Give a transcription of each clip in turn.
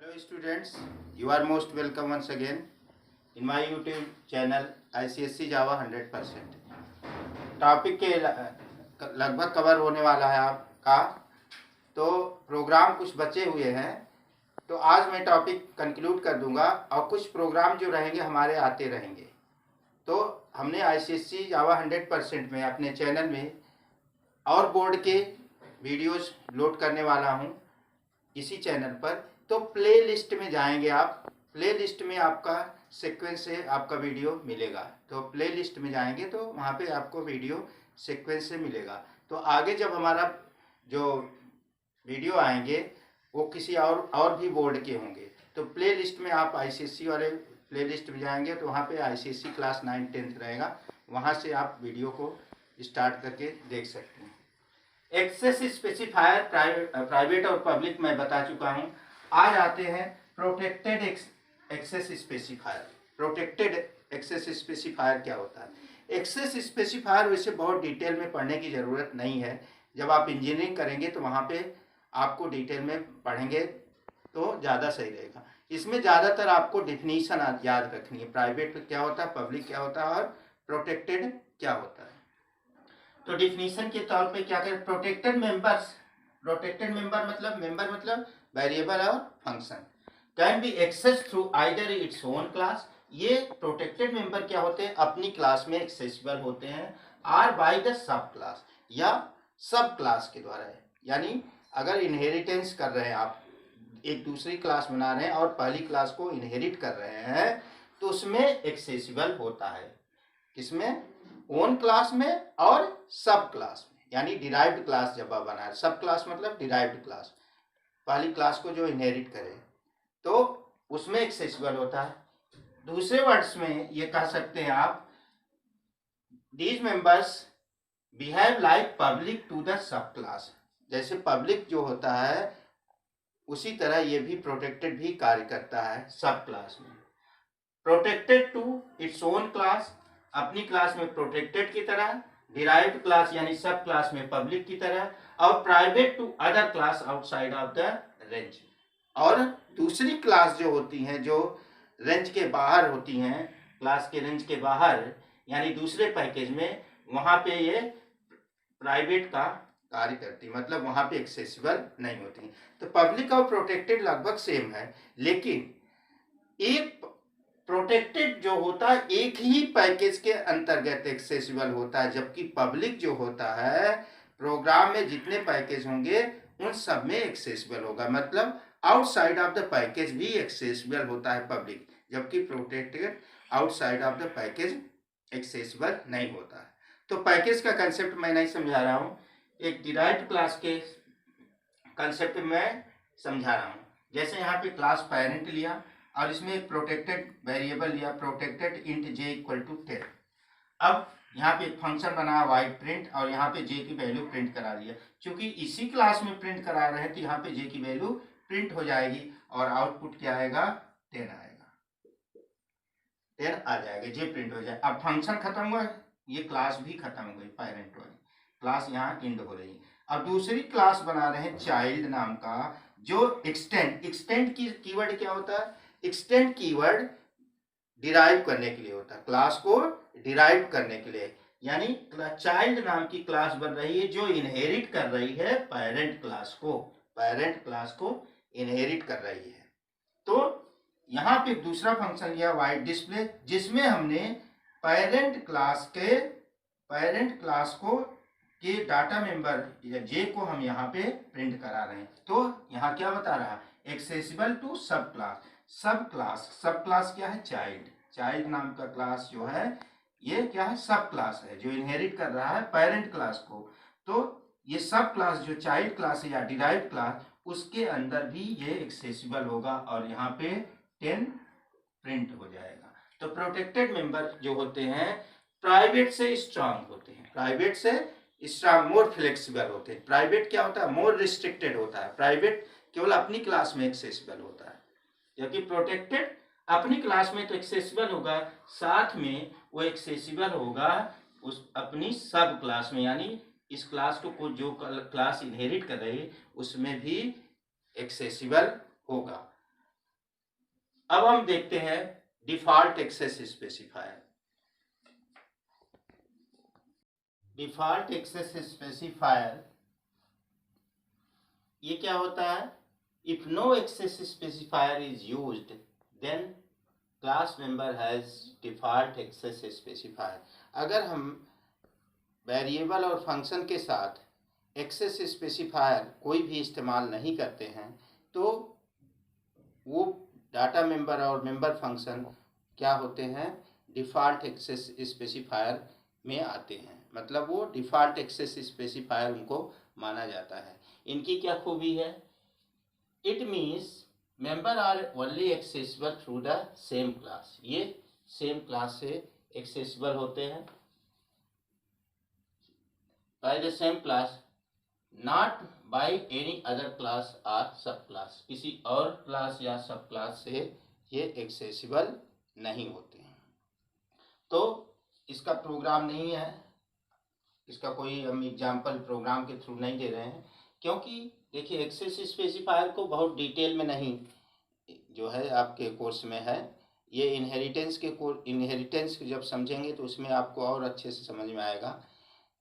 Hello students, you are most welcome once again in my YouTube channel ICSC Java 100%। Topic के लगभग cover होने वाला है आपका, तो प्रोग्राम कुछ बचे हुए हैं, तो आज मैं टॉपिक कंक्लूड कर दूंगा और कुछ प्रोग्राम जो रहेंगे हमारे आते रहेंगे। तो हमने ICSC Java 100% में अपने चैनल में और बोर्ड के वीडियोस लोड करने वाला हूँ इसी चैनल पर। तो प्ले लिस्ट में जाएंगे आप, प्ले लिस्ट में आपका सीक्वेंस से आपका वीडियो मिलेगा। तो प्ले लिस्ट में जाएंगे तो वहाँ पे आपको वीडियो सीक्वेंस से मिलेगा। तो आगे जब हमारा जो वीडियो आएंगे वो किसी और भी बोर्ड के होंगे, तो प्ले लिस्ट में आप ICSC वाले प्ले लिस्ट में जाएंगे तो वहाँ पे ICSC क्लास 9-10 रहेगा, वहाँ से आप वीडियो को स्टार्ट करके देख सकते हैं। एक्सेस स्पेसिफायर प्राइवेट और पब्लिक मैं बता चुका हूँ। आज आते हैं protected access specifier. Protected access specifier क्या होता है? एक्सेस स्पेसिफायर वैसे बहुत डिटेल में पढ़ने की ज़रूरत नहीं है, जब आप इंजीनियरिंग करेंगे तो वहाँ पे आपको डिटेल में पढ़ेंगे तो ज़्यादा सही रहेगा। इसमें ज़्यादातर आपको डिफिनीशन याद रखनी है, प्राइवेट क्या होता है, पब्लिक क्या होता है और प्रोटेक्टेड क्या होता है। तो डिफिनीशन के तौर पे क्या करें, प्रोटेक्टेड मेंबर मतलब वेरिएबल और function can be access through either its own class. ये प्रोटेक्टेड मेंबर क्या होते हैं, अपनी क्लास में एक्सेसिबल होते हैं, or by the sub class या सब क्लास के द्वारा है। यानी अगर इनहेरिटेंस कर रहे हैं आप, एक दूसरी क्लास बना रहे हैं और पहली क्लास को इनहेरिट कर रहे हैं, तो उसमें एक्सेसिबल होता है। किसमें? ओन क्लास में और सब क्लास में। यानी डिराइव्ड क्लास जब आप बना रहे, सब क्लास मतलब डिराइव्ड क्लास, पहली क्लास को जो इनहेरिट करे, तो उसमें एक्सेसिबल होता है। दूसरे वर्ड्स में ये कह सकते हैं आप, these members behave like public to the sub class. जैसे पब्लिक जो होता है उसी तरह ये भी प्रोटेक्टेड भी कार्य करता है सब क्लास में। Protected to its own class, अपनी क्लास में प्रोटेक्टेड की तरह, डिराइव्ड क्लास यानी सब क्लास में पब्लिक की तरह, और private to other class outside of the range. और दूसरी क्लास जो होती हैं, जो रेंज के बाहर होती हैं, क्लास के रेंज के बाहर यानी दूसरे पैकेज में, वहाँ पे ये प्राइवेट का कार्य करती, मतलब वहाँ पे एक्सेसिबल नहीं होती। तो पब्लिक और प्रोटेक्टेड लगभग सेम है, लेकिन एक प्रोटेक्टेड जो होता है एक ही पैकेज के अंतर्गत एक्सेसिबल होता है, जबकि पब्लिक जो होता है प्रोग्राम में जितने पैकेज होंगे उन सब में एक्सेसिबल होगा, मतलब आउटसाइड ऑफ द पैकेज भी एक्सेसिबल होता है पब्लिक, जबकि protected outside of the package accessible नहीं होता है। तो पैकेज का कंसेप्ट मैं नहीं समझा रहा हूँ, एक डिराइव्ड क्लास के कंसेप्ट में समझा रहा हूँ। जैसे यहाँ पे क्लास पेरेंट लिया और इसमें एक प्रोटेक्टेड वेरिएबल लिया, protected int j equal to 10। अब यहाँ पे एक फंक्शन बना वाइड प्रिंट और यहाँ पे j की वैल्यू प्रिंट करा दिया। क्योंकि इसी क्लास में प्रिंट करा रहे हैं तो यहाँ पे j की वैल्यू प्रिंट हो जाएगी और आउटपुट क्या आएगा, 10 आएगा, 10 आ जाएगा, j प्रिंट हो जाए। अब फंक्शन खत्म हुआ, ये क्लास भी खत्म हो गई, पेरेंट वाली क्लास यहाँ इंड हो रही। अब दूसरी क्लास बना रहे हैं चाइल्ड नाम का, जो एक्सटेंड की कीवर्ड क्या होता है, एक्सटेंड कीवर्ड डिराइव करने के लिए होता है, क्लास को डिराइव करने के लिए। यानी चाइल्ड नाम की क्लास बन रही है जो इनहेरिट कर रही है पेरेंट क्लास को इनहेरिट कर रही है। तो यहाँ पे दूसरा फंक्शन लिया वाइड डिस्प्ले, जिसमें हमने पेरेंट क्लास को के डाटा मेंबर जे को हम यहाँ पे प्रिंट करा रहे हैं। तो यहाँ क्या बता रहा है, एक्सेसिबल टू सब क्लास क्या है, चाइल्ड नाम का क्लास जो है ये क्या है, सब क्लास है जो इनहेरिट कर रहा है पेरेंट क्लास को। तो ये सब क्लास जो चाइल्ड क्लास है या डिराइव्ड क्लास, उसके अंदर भी ये एक्सेसिबल होगा और यहाँ पे 10 प्रिंट हो जाएगा। तो प्रोटेक्टेड मेंबर जो होते हैं प्राइवेट से स्ट्रांग होते हैं, प्राइवेट से स्ट्रांग, मोर फ्लेक्सिबल होते हैं। प्राइवेट क्या होता है, मोर रिस्ट्रिक्टेड होता है, प्राइवेट केवल अपनी क्लास में एक्सेसिबल होता है, जबकि प्रोटेक्टेड अपनी क्लास में तो एक्सेसिबल होगा, साथ में वो एक्सेसिबल होगा उस अपनी सब क्लास में, यानी इस क्लास को जो क्लास इनहेरिट कर रही है उसमें भी एक्सेसिबल होगा। अब हम देखते हैं default access specifier. Default access specifier ये क्या होता है? If no access specifier is used then class member has default access specifier. अगर हम वेरिएबल और फंक्शन के साथ एक्सेस स्पेसिफायर कोई भी इस्तेमाल नहीं करते हैं तो वो डाटा मेंबर और मेंबर फंक्शन क्या होते हैं? डिफ़ॉल्ट एक्सेस स्पेसिफायर में आते हैं, मतलब वो डिफ़ॉल्ट एक्सेस स्पेसिफायर उनको माना जाता है। इनकी क्या खूबी है? It means member are only accessible through the same class. ये सेम क्लास से एक्सेसिबल होते हैं by the same class, not by any other class और सब क्लास। किसी और क्लास या सब क्लास से ये एक्सेसिबल नहीं होते हैं। तो इसका प्रोग्राम नहीं है, इसका कोई हम एग्जाम्पल प्रोग्राम के थ्रू नहीं दे रहे हैं, क्योंकि देखिए एक्सेस स्पेसिफायर को बहुत डिटेल में नहीं जो है आपके कोर्स में है। ये इनहेरिटेंस जब समझेंगे तो उसमें आपको और अच्छे से समझ में आएगा।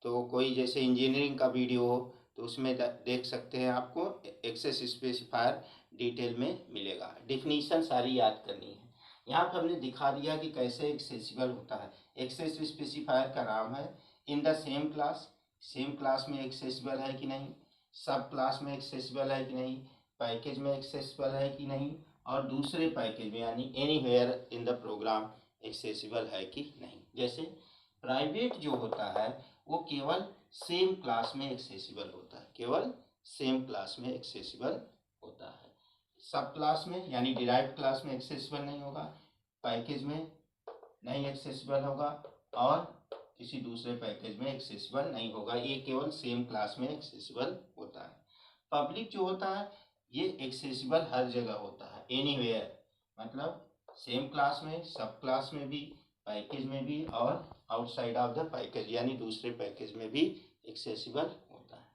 तो कोई जैसे इंजीनियरिंग का वीडियो हो तो उसमें देख सकते हैं, आपको एक्सेस स्पेसिफायर डिटेल में मिलेगा। डिफिनीशन सारी याद करनी है। यहाँ पर हमने दिखा दिया कि कैसे एक्सेसिबल होता है। एक्सेस स्पेसिफायर का नाम है in the same class. Same class में एक्सेसिबल है कि नहीं, सब क्लास में एक्सेसिबल है कि नहीं, पैकेज में एक्सेसिबल है कि नहीं, और दूसरे पैकेज में यानी anywhere in the program accessible है कि नहीं। जैसे प्राइवेट जो होता है वो केवल सेम क्लास में एक्सेसिबल होता है, केवल सेम क्लास में एक्सेसिबल होता है। सब क्लास में यानी डिराइव्ड क्लास में एक्सेसिबल नहीं होगा, पैकेज में नहीं एक्सेसिबल होगा, और किसी दूसरे पैकेज में एक्सेसिबल नहीं होगा। ये केवल सेम क्लास में एक्सेसिबल होता है। पब्लिक जो होता है ये एक्सेसिबल हर जगह होता है, एनीवेयर, मतलब सेम क्लास में, सब क्लास में भी, पैकेज में भी, और आउटसाइड ऑफ द पैकेज यानी दूसरे पैकेज में भी एक्सेसिबल होता है।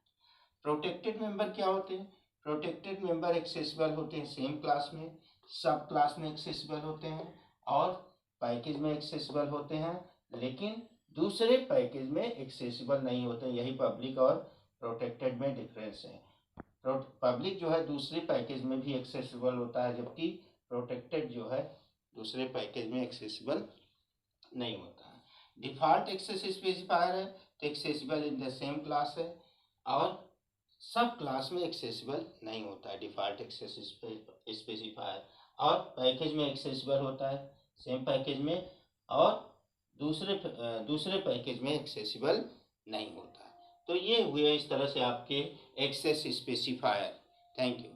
प्रोटेक्टेड मेंबर क्या होते हैं? प्रोटेक्टेड मेंबर एक्सेसिबल होते हैं सेम क्लास में, सब क्लास में एक्सेसिबल होते हैं, और पैकेज में एक्सेसिबल होते हैं, लेकिन दूसरे पैकेज में एक्सेसिबल नहीं होते। यही पब्लिक और प्रोटेक्टेड में डिफरेंस है। पब्लिक जो है दूसरे पैकेज में भी एक्सेसिबल होता है, जबकि प्रोटेक्टेड जो है दूसरे पैकेज में एक्सेसिबल नहीं होता है। डिफॉल्ट एक्सेस स्पेसिफायर है तो accessible in the same class है, और सब क्लास में एक्सेसिबल नहीं होता है डिफॉल्ट एक्सेस स्पेसिफायर, और पैकेज में एक्सेसिबल होता है सेम पैकेज में, और दूसरे पैकेज में एक्सेसिबल नहीं होता है। तो ये हुए इस तरह से आपके एक्सेस स्पेसिफायर। Thank you.